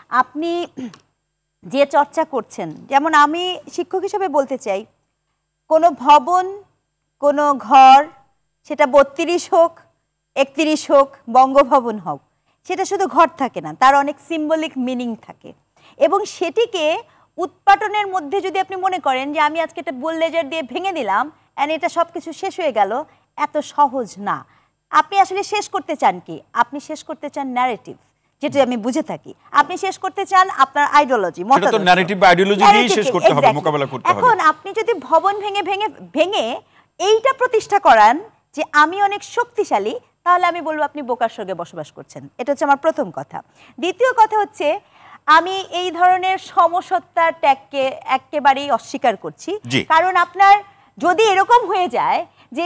আপনি যে চর্চা করছেন, যেমন আমি শিক্ষক হিসেবে বলতে চাই, কোনো ভবন, কোনো ঘর, সেটা 32 হোক, 31 হোক, বঙ্গভবন হোক, সেটা শুধু ঘর থাকে না, তার অনেক সিম্বলিক মিনিং থাকে। এবং সেটিকে উৎপাটনের মধ্যে যদি আপনি মনে করেন যে আমি আজকে এটা বুলডোজার দিয়ে ভেঙে দিলাম এন্ড এটা সব কিছু শেষ হয়ে গেল, এত সহজ না। আপনি আসলে শেষ করতে চান কি? আপনি শেষ করতে চান ন্যারেটিভ, যেটা আমি বুঝে থাকি। আপনি শেষ করতে চান আপনার আইডিওলজি, মতবাদ। সেটা তো ন্যারেটিভ বা আইডিওলজি দিয়েই শেষ করতে হবে, মোকাবেলা করতে হবে। এখন আপনি যদি ভবন ভেঙে এইটা প্রতিষ্ঠা করান যে আমি অনেক শক্তিশালী, তাহলে আমি বলবো আপনি বোকার স্বর্গে বসবাস করছেন। এটা হচ্ছে আমার প্রথম কথা। দ্বিতীয় কথা হচ্ছে, আমি এই ধরনের সমসত্তার ত্যাগকে একেবারেই অস্বীকার করছি। কারণ আপনার যদি এরকম হয়ে যায় যে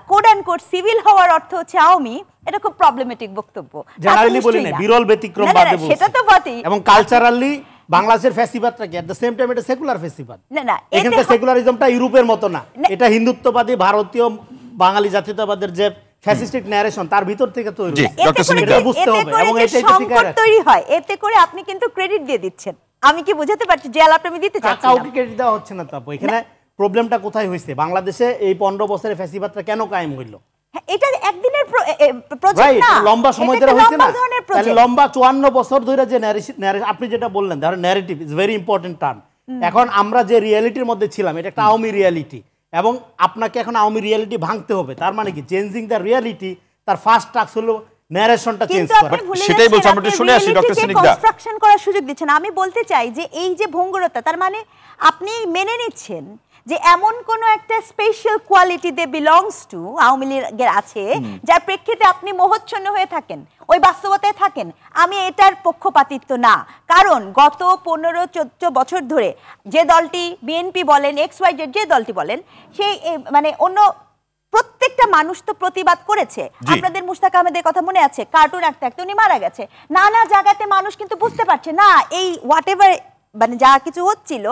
কোড অ্যান্ড কোড সিভিল হওয়ার অর্থ হচ্ছে আওয়ামী, এটা খুব প্রবলেমেটিক বক্তব্য। জেনারেলি বলি না, বিরল ব্যতিক্রম বাদে বলছি। সেটা তো বটেই। এবং কালচারালি বাংলাদেশের ফ্যাসিবাদটা কি এট দ্য সেম টাইম এটা সেকুলার ফ্যাসিবাদ। না, এখানকার সেকুলারিজমটা ইউরোপের মতো না, এটা হিন্দুত্ববাদী ভারতীয় বাঙালি জাতীয়তাবাদের যে ফ্যাসিস্টিক ন্যারেশন তার ভিতর থেকে তৈরি। এটা বুঝতে হবে এবং এটা সংকট তৈরি হয়। এতে করে আপনি কিন্তু ক্রেডিট দিয়ে দিচ্ছেন। আমি কি বুঝাতে পারছি? যে আলাপটা আমি দিতে চাচ্ছি, কাউকে ক্রেডিট দেওয়া হচ্ছে না। তো আপু, এখানে প্রবলেমটা কোথায় হয়েছে? বাংলাদেশে এই 15 বছরের ফ্যাসিবাদটা কেন কায়েম হইলো? এটা একদিনের প্রজেক্ট না, লম্বা সময় ধরে হইছে না। তাহলে লম্বা 54 বছর ধরে যে আপনি যেটা বললেন, ধরেন narrative is very important term. এখন আমরা যে রিয়ালিটির মধ্যে ছিলাম, এটা একটা আওয়ামী রিয়ালিটি, এবং আপনাকে এখন আওয়ামী রিয়ালিটি ভাঙতে হবে। তার মানে কি? চেঞ্জিং দ্য রিয়ালিটি, তার ফার্স্ট টাস্ক হলো ন্যারেশনটা চেঞ্জ করা। সেটাই বলছি, আমরা শুনে আসি ডক্টর সিনিকদা। কনস্ট্রাকশন করার সুযোগ দিচ্ছেন। আমি বলতে চাই যে এই যে ভঙ্গুরতা, তার মানে আপনি মেনে নিচ্ছেন যে এমন কোন একটা special quality they belongs to Awami লীগের আছে, যার প্রেক্ষিতে আপনি মোহচ্ছন্ন হয়ে থাকেন, ওই বাস্তবতায় থাকেন। আমি এটার পক্ষপাতিত্ব না, কারণ গত 15-14 বছর ধরে যে দলটি, বিএনপি বলেন, XYZ যে দলটি বলেন, সেই মানে অন্য প্রত্যেকটা মানুষ তো প্রতিবাদ করেছে। আপনাদের মুশতাক আহমেদের কথা মনে আছে, কার্টুন আঁকতে আঁকতে উনি মারা গেছে। নানা জায়গাতে মানুষ কিন্তু বুঝতে পারছে না এই হোয়াট এভার মানে যা কিছু হচ্ছিল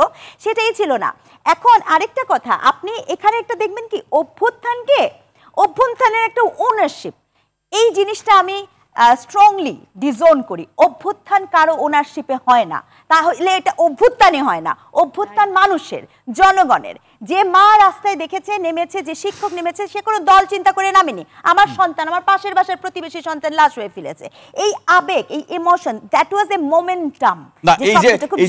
সেটাই ছিল না। এখন আরেকটা কথা, আপনি এখানে একটা দেখবেন কি, অভ্যুত্থানের একটা ওনারশিপ, এই জিনিসটা আমি স্ট্রংলি ডিজোন করি। অভ্যুত্থান কারো ওনারশিপে হয় না, তাহলে এটা অভ্যুত্থানই হয় না। অভ্যুত্থান মানুষের, জনগণের। যে মা রাস্তায় দেখেছে, নেমেছে, যে শিক্ষক নেমেছে, সে কোনো দল চিন্তা করে নামেনি। আমার সন্তান, আমার পাশের বাসার প্রতিবেশী সন্তান লাশ হয়ে ফেলেছে। এই আবেগ, এই emotion, that was A momentum. এই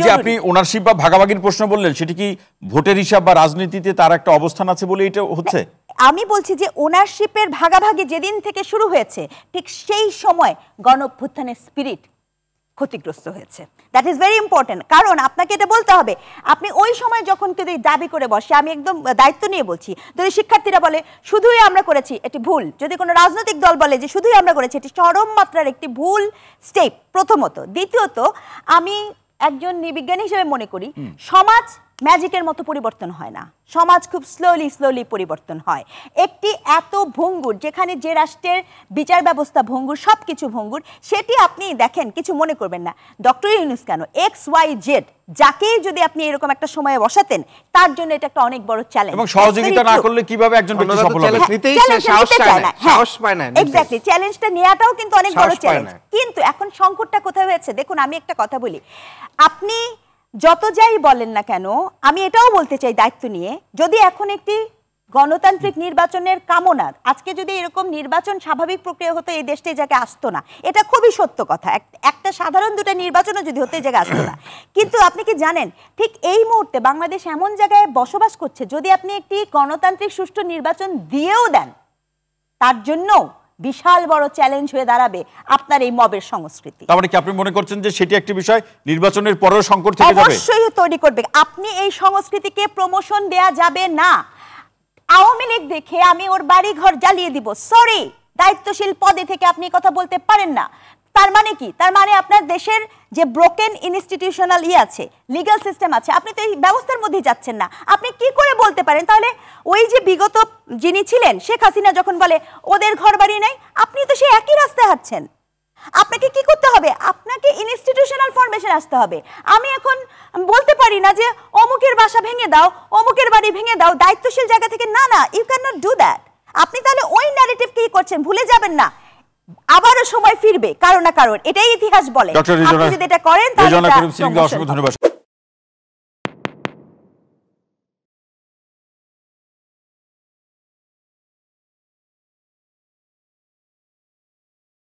যে আপনি ওনারশিপ বা ভাগাভাগির প্রশ্ন বললেন, সেটা কি ভোটের হিসাব বা রাজনীতিতে তার একটা অবস্থান আছে বলে এটা হচ্ছে? আমি বলছি যে ওনারশিপের ভাগাভাগি যেদিন থেকে শুরু হয়েছে, ঠিক সেই সময় গণঅভ্যুত্থানের স্পিরিট ক্ষতিগ্রস্ত হয়েছে। That is very important. কারণ আপনাকে এটা বলতে হবে, আপনি ওই সময় যখন কেউ দাবি করে বসে, আমি একদম দায়িত্ব নিয়ে বলছি, যদি শিক্ষার্থীরা বলে শুধুই আমরা করেছি, এটি ভুল। যদি কোনো রাজনৈতিক দল বলে যে শুধুই আমরা করেছি, এটি চরম মাত্রার একটি ভুল স্টেপ, প্রথমত। দ্বিতীয়ত, আমি একজন নৃবিজ্ঞানী হিসেবে মনে করি, সমাজ ম্যাজিকের মতো পরিবর্তন হয় না, সমাজ খুব স্লোলি পরিবর্তন হয়। একটি এত ভঙ্গুর, যেখানে যে রাষ্ট্রের বিচার ব্যবস্থা ভঙ্গুর, সবকিছু ভঙ্গুর, সেটি আপনি দেখেন, কিছু মনে করবেন না। ডক্টর ইউনূস কেন, XYZ যাকেই যদি আপনি এরকম একটা সময়ে বসাতেন, তার জন্য এটা একটা অনেক বড় চ্যালেঞ্জ। এবং সহযোগিতা না করলে কিভাবে একজন ব্যক্তি সফল হবে? সাহস পায় না। এক্স্যাক্টলি, চ্যালেঞ্জটা নেওয়াটাও কিন্তু অনেক বড় চ্যালেঞ্জ। কিন্তু এখন সংকটটা কোথায় হয়েছে দেখুন, আমি একটা কথা বলি, আপনি যত যাই বলেন না কেন, আমি এটাও বলতে চাই দায়িত্ব নিয়ে, যদি এখন একটি গণতান্ত্রিক নির্বাচনের কামনা, আজকে যদি এরকম নির্বাচন স্বাভাবিক প্রক্রিয়া হতো, এই দেশটা এই জায়গায় আসতো না। এটা খুবই সত্য কথা। একটা সাধারণ দুটো নির্বাচনও যদি হতো, এই জায়গায় আসতো না। কিন্তু আপনি কি জানেন, ঠিক এই মুহূর্তে বাংলাদেশ এমন জায়গায় বসবাস করছে, যদি আপনি একটি গণতান্ত্রিক সুষ্ঠু নির্বাচন দিয়েও দেন, তার জন্য বিশাল বড় চ্যালেঞ্জ হয়ে দাঁড়াবে আপনার এই মবের সংস্কৃতি। তার মানে কি আপনি মনে করছেন যে সেটি একটি বিষয় নির্বাচনের পরেও সংকট থেকে যাবে? অবশ্যই তৈরি করবে। আপনি এই সংস্কৃতিকে প্রমোশন দেয়া যাবে না। আওয়ামী লীগ দেখে আমি ওর বাড়ি ঘর জ্বালিয়ে দিব, সরি, দায়িত্বশীল পদে থেকে আপনি কথা বলতে পারেন না। তার মানে কি? তার মানে আপনার দেশের যে ব্রোকেন ইনস্টিটিউশনাল আছে, লিগ্যাল সিস্টেম আছে, আপনি তো এই ব্যবস্থার মধ্যে যাচ্ছেন না। আপনি কি করে বলতে পারেন তাহলে ওই যে বিগত যিনি ছিলেন শেখ হাসিনা যখন বলে ওদের ঘর বাড়ি নাই, আপনি তো সেই একই রাস্তায় হাঁটছেন। আপনাকে কি করতে হবে? আপনাকে ইনস্টিটিউশনাল ফরমেশন আসতে হবে। আমি এখন বলতে পারি না যে অমুকের বাসা ভেঙে দাও, অমুকের বাড়ি ভেঙে দাও, দায়িত্বশীল জায়গা থেকে। না, you can not do that. আপনি তাহলে ওই ন্যারেটিভ কি করছেন ভুলে যাবেন না। আবারও সময় ফিরবে কারণ না কারণ, এটাই ইতিহাস বলে। আপনি যদি এটা করেন তাহলে অসংখ্য ধন্যবাদ।